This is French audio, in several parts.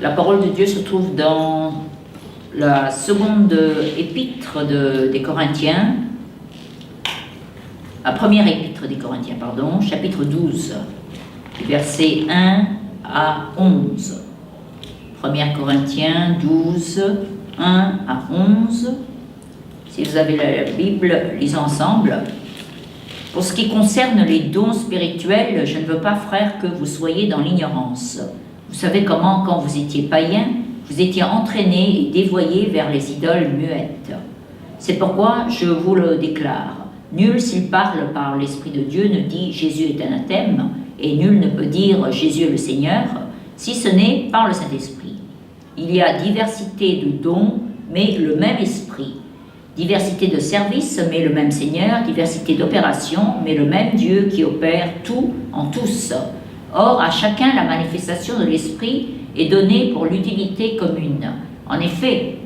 La parole de Dieu se trouve dans la seconde épître des Corinthiens, la première épître des Corinthiens, pardon, chapitre 12, versets 1 à 11. 1 Corinthiens 12, 1 à 11. Si vous avez la Bible, lisons ensemble. Pour ce qui concerne les dons spirituels, je ne veux pas, frères, que vous soyez dans l'ignorance. Vous savez comment, quand vous étiez païens, vous étiez entraînés et dévoyés vers les idoles muettes. C'est pourquoi je vous le déclare. Nul, s'il parle par l'Esprit de Dieu, ne dit « Jésus est anathème » et nul ne peut dire « Jésus est le Seigneur », si ce n'est par le Saint-Esprit. Il y a diversité de dons, mais le même Esprit. Diversité de services, mais le même Seigneur. Diversité d'opérations, mais le même Dieu qui opère tout en tous. Or, à chacun, la manifestation de l'Esprit est donnée pour l'utilité commune. En effet,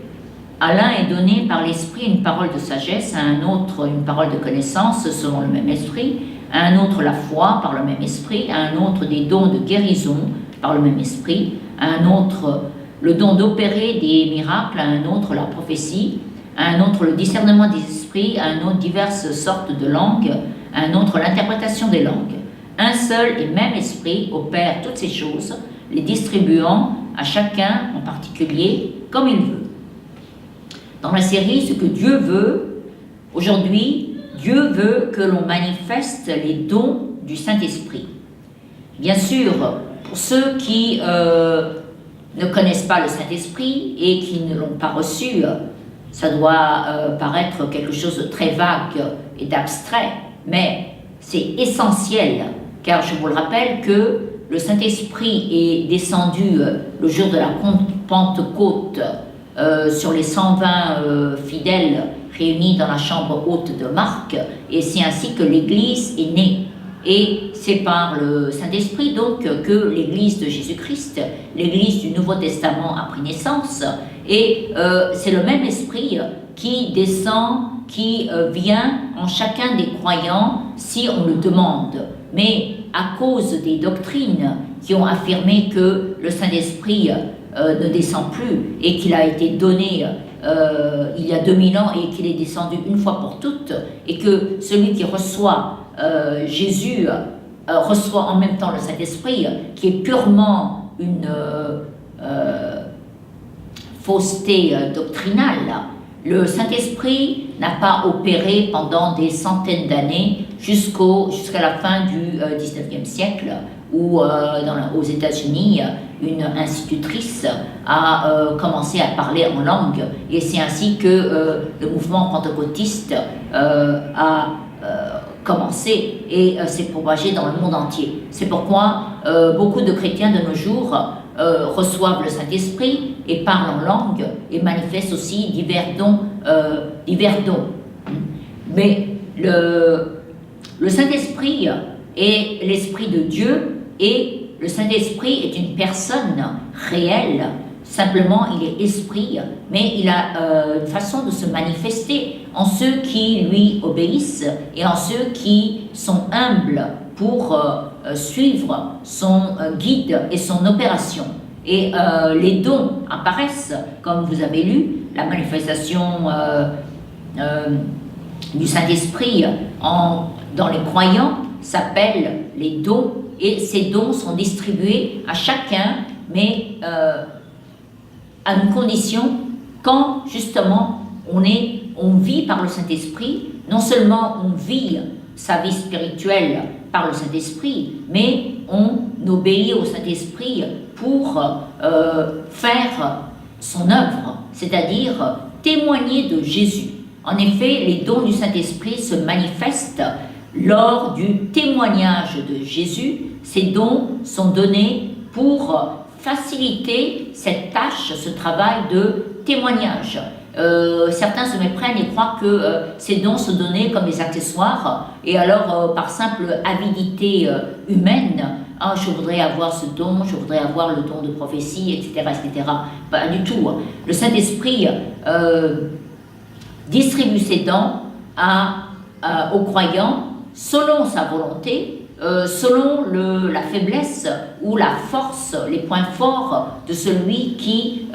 à l'un est donné par l'Esprit une parole de sagesse, à un autre une parole de connaissance selon le même Esprit, à un autre la foi par le même Esprit, à un autre des dons de guérison par le même Esprit, à un autre le don d'opérer des miracles, à un autre la prophétie, à un autre le discernement des esprits, à un autre diverses sortes de langues, à un autre l'interprétation des langues. Un seul et même esprit opère toutes ces choses, les distribuant à chacun en particulier comme il veut. Dans la série « Ce que Dieu veut », aujourd'hui, Dieu veut que l'on manifeste les dons du Saint-Esprit. Bien sûr, pour ceux qui ne connaissent pas le Saint-Esprit et qui ne l'ont pas reçu, ça doit paraître quelque chose de très vague et d'abstrait, mais c'est essentiel, car je vous le rappelle que le Saint-Esprit est descendu le jour de la Pentecôte sur les 120 fidèles réunis dans la chambre haute de Marc, et c'est ainsi que l'Église est née. Et c'est par le Saint-Esprit donc que l'Église de Jésus-Christ, l'Église du Nouveau Testament a pris naissance, et c'est le même Esprit qui descend, qui vient en chacun des croyants si on le demande. Mais à cause des doctrines qui ont affirmé que le Saint-Esprit ne descend plus et qu'il a été donné il y a 2000 ans et qu'il est descendu une fois pour toutes, et que celui qui reçoit Jésus reçoit en même temps le Saint-Esprit, qui est purement une fausseté doctrinale. Le Saint-Esprit n'a pas opéré pendant des centaines d'années jusqu'à la fin du 19e siècle, où aux États-Unis, une institutrice a commencé à parler en langue, et c'est ainsi que le mouvement pentecôtiste a commencé et s'est propagé dans le monde entier. C'est pourquoi beaucoup de chrétiens de nos jours reçoivent le Saint-Esprit et parlent en langue et manifestent aussi divers dons. Mais le Saint-Esprit est l'Esprit de Dieu, et le Saint-Esprit est une personne réelle. Simplement, il est esprit, mais il a une façon de se manifester en ceux qui lui obéissent et en ceux qui sont humbles pour suivre son guide et son opération. Et les dons apparaissent, comme vous avez lu, la manifestation du Saint-Esprit dans les croyants s'appelle les dons, et ces dons sont distribués à chacun, mais à une condition, quand justement on vit par le Saint-Esprit. Non seulement on vit sa vie spirituelle par le Saint-Esprit, mais on obéit au Saint-Esprit pour faire son œuvre, c'est-à-dire témoigner de Jésus. En effet, les dons du Saint-Esprit se manifestent lors du témoignage de Jésus. Ces dons sont donnés pour faciliter cette tâche, ce travail de témoignage. Certains se méprennent et croient que ces dons sont donnés comme des accessoires, et alors par simple avidité humaine, je voudrais avoir ce don, je voudrais avoir le don de prophétie, etc., etc. Pas du tout. Le Saint-Esprit distribue ses dons aux croyants selon sa volonté, selon la faiblesse ou la force, les points forts de celui qui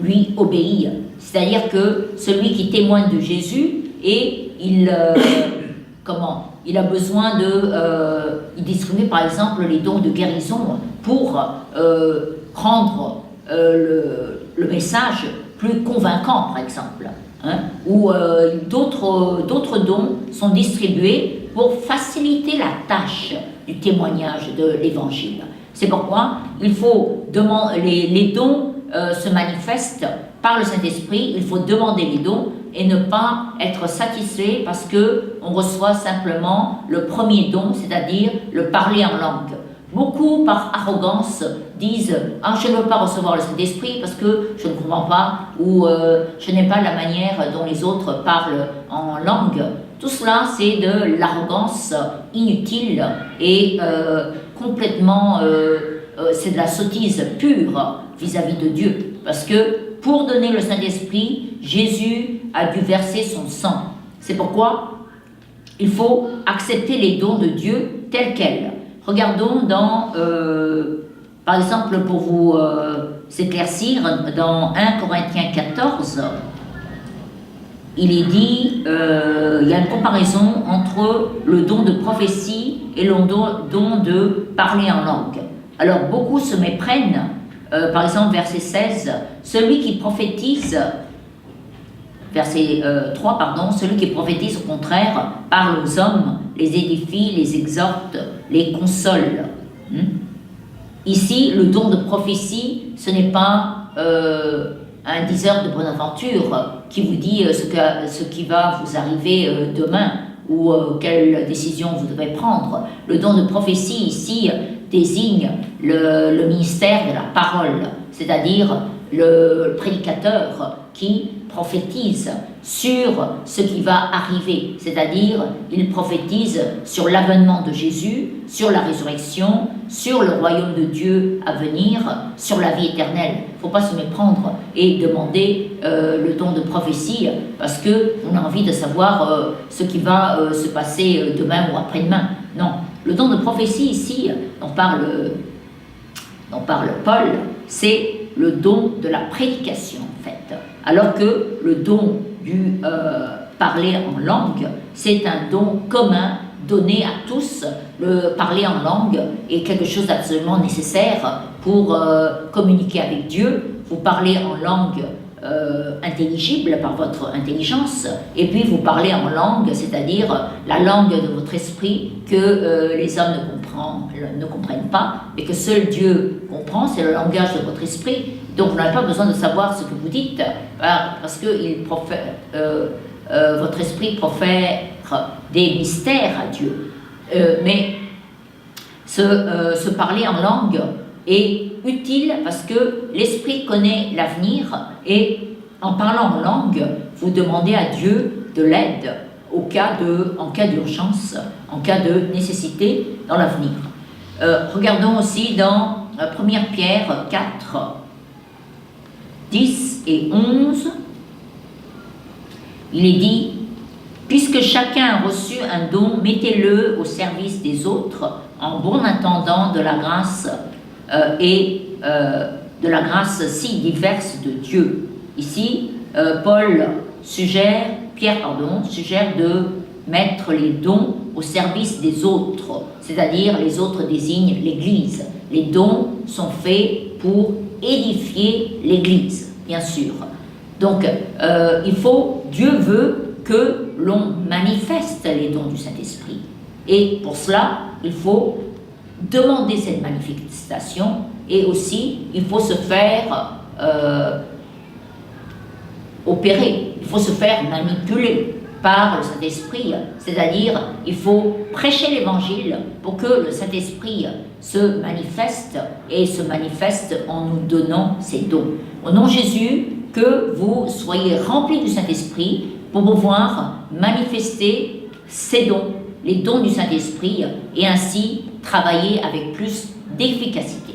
lui obéit. C'est-à-dire que celui qui témoigne de Jésus, et il a besoin il distribue par exemple les dons de guérison pour rendre le message plus convaincant, par exemple. Ou d'autres dons sont distribués pour faciliter la tâche du témoignage de l'Évangile. C'est pourquoi il faut demander, les dons se manifestent par le Saint-Esprit, il faut demander les dons et ne pas être satisfait parce qu'on reçoit simplement le premier don, c'est-à-dire le parler en langue. Beaucoup, par arrogance, disent « Ah, je ne veux pas recevoir le Saint-Esprit parce que je ne comprends pas » ou je n'aime pas la manière dont les autres parlent en langue ». Tout cela, c'est de l'arrogance inutile et complètement, c'est de la sottise pure vis-à-vis de Dieu. Parce que pour donner le Saint-Esprit, Jésus a dû verser son sang. C'est pourquoi il faut accepter les dons de Dieu tels quels. Regardons par exemple, pour vous éclaircir, dans 1 Corinthiens 14, il est dit, il y a une comparaison entre le don de prophétie et le don de parler en langue. Alors, beaucoup se méprennent, par exemple, verset 16, celui qui prophétise, verset 3, pardon, celui qui prophétise, au contraire, parle aux hommes, les édifie, les exhorte, les console. Ici, le don de prophétie, ce n'est pas un diseur de bonne aventure qui vous dit ce qui va vous arriver demain ou quelle décision vous devez prendre. Le don de prophétie ici désigne le ministère de la parole, c'est-à-dire le prédicateur qui prophétise sur ce qui va arriver, c'est-à-dire il prophétise sur l'avènement de Jésus, sur la résurrection, sur le royaume de Dieu à venir, sur la vie éternelle. Il ne faut pas se méprendre et demander le don de prophétie parce qu'on a envie de savoir ce qui va se passer demain ou après-demain. Non, le don de prophétie ici, dont parle Paul, c'est le don de la prédication en fait. Alors que le don du parler en langue, c'est un don commun donné à tous. Le parler en langue est quelque chose d'absolument nécessaire pour communiquer avec Dieu. Vous parlez en langue intelligible par votre intelligence, et puis vous parlez en langue, c'est-à-dire la langue de votre esprit que les hommes ne comprennent pas, mais que seul Dieu comprend, c'est le langage de votre esprit. Donc vous n'avez pas besoin de savoir ce que vous dites, parce que votre esprit profère des mystères à Dieu. Mais se parler en langue est utile parce que l'esprit connaît l'avenir et en parlant en langue, vous demandez à Dieu de l'aide en cas d'urgence, en cas de nécessité dans l'avenir. Regardons aussi dans 1 Pierre 4, 10 et 11, il est dit « Puisque chacun a reçu un don, mettez-le au service des autres en bon intendant de la grâce de la grâce si diverse de Dieu. » Ici, Pierre suggère de mettre les dons au service des autres, c'est-à-dire les autres désignent l'Église. Les dons sont faits pour édifier l'Église, bien sûr. Donc, Dieu veut que l'on manifeste les dons du Saint-Esprit. Et pour cela, il faut demander cette manifestation et aussi, il faut se faire opérer, il faut se faire manipuler par le Saint-Esprit, c'est-à-dire il faut prêcher l'Évangile pour que le Saint-Esprit se manifeste et se manifeste en nous donnant ses dons. Au nom de Jésus, que vous soyez remplis du Saint-Esprit pour pouvoir manifester ces dons, les dons du Saint-Esprit, et ainsi travailler avec plus d'efficacité.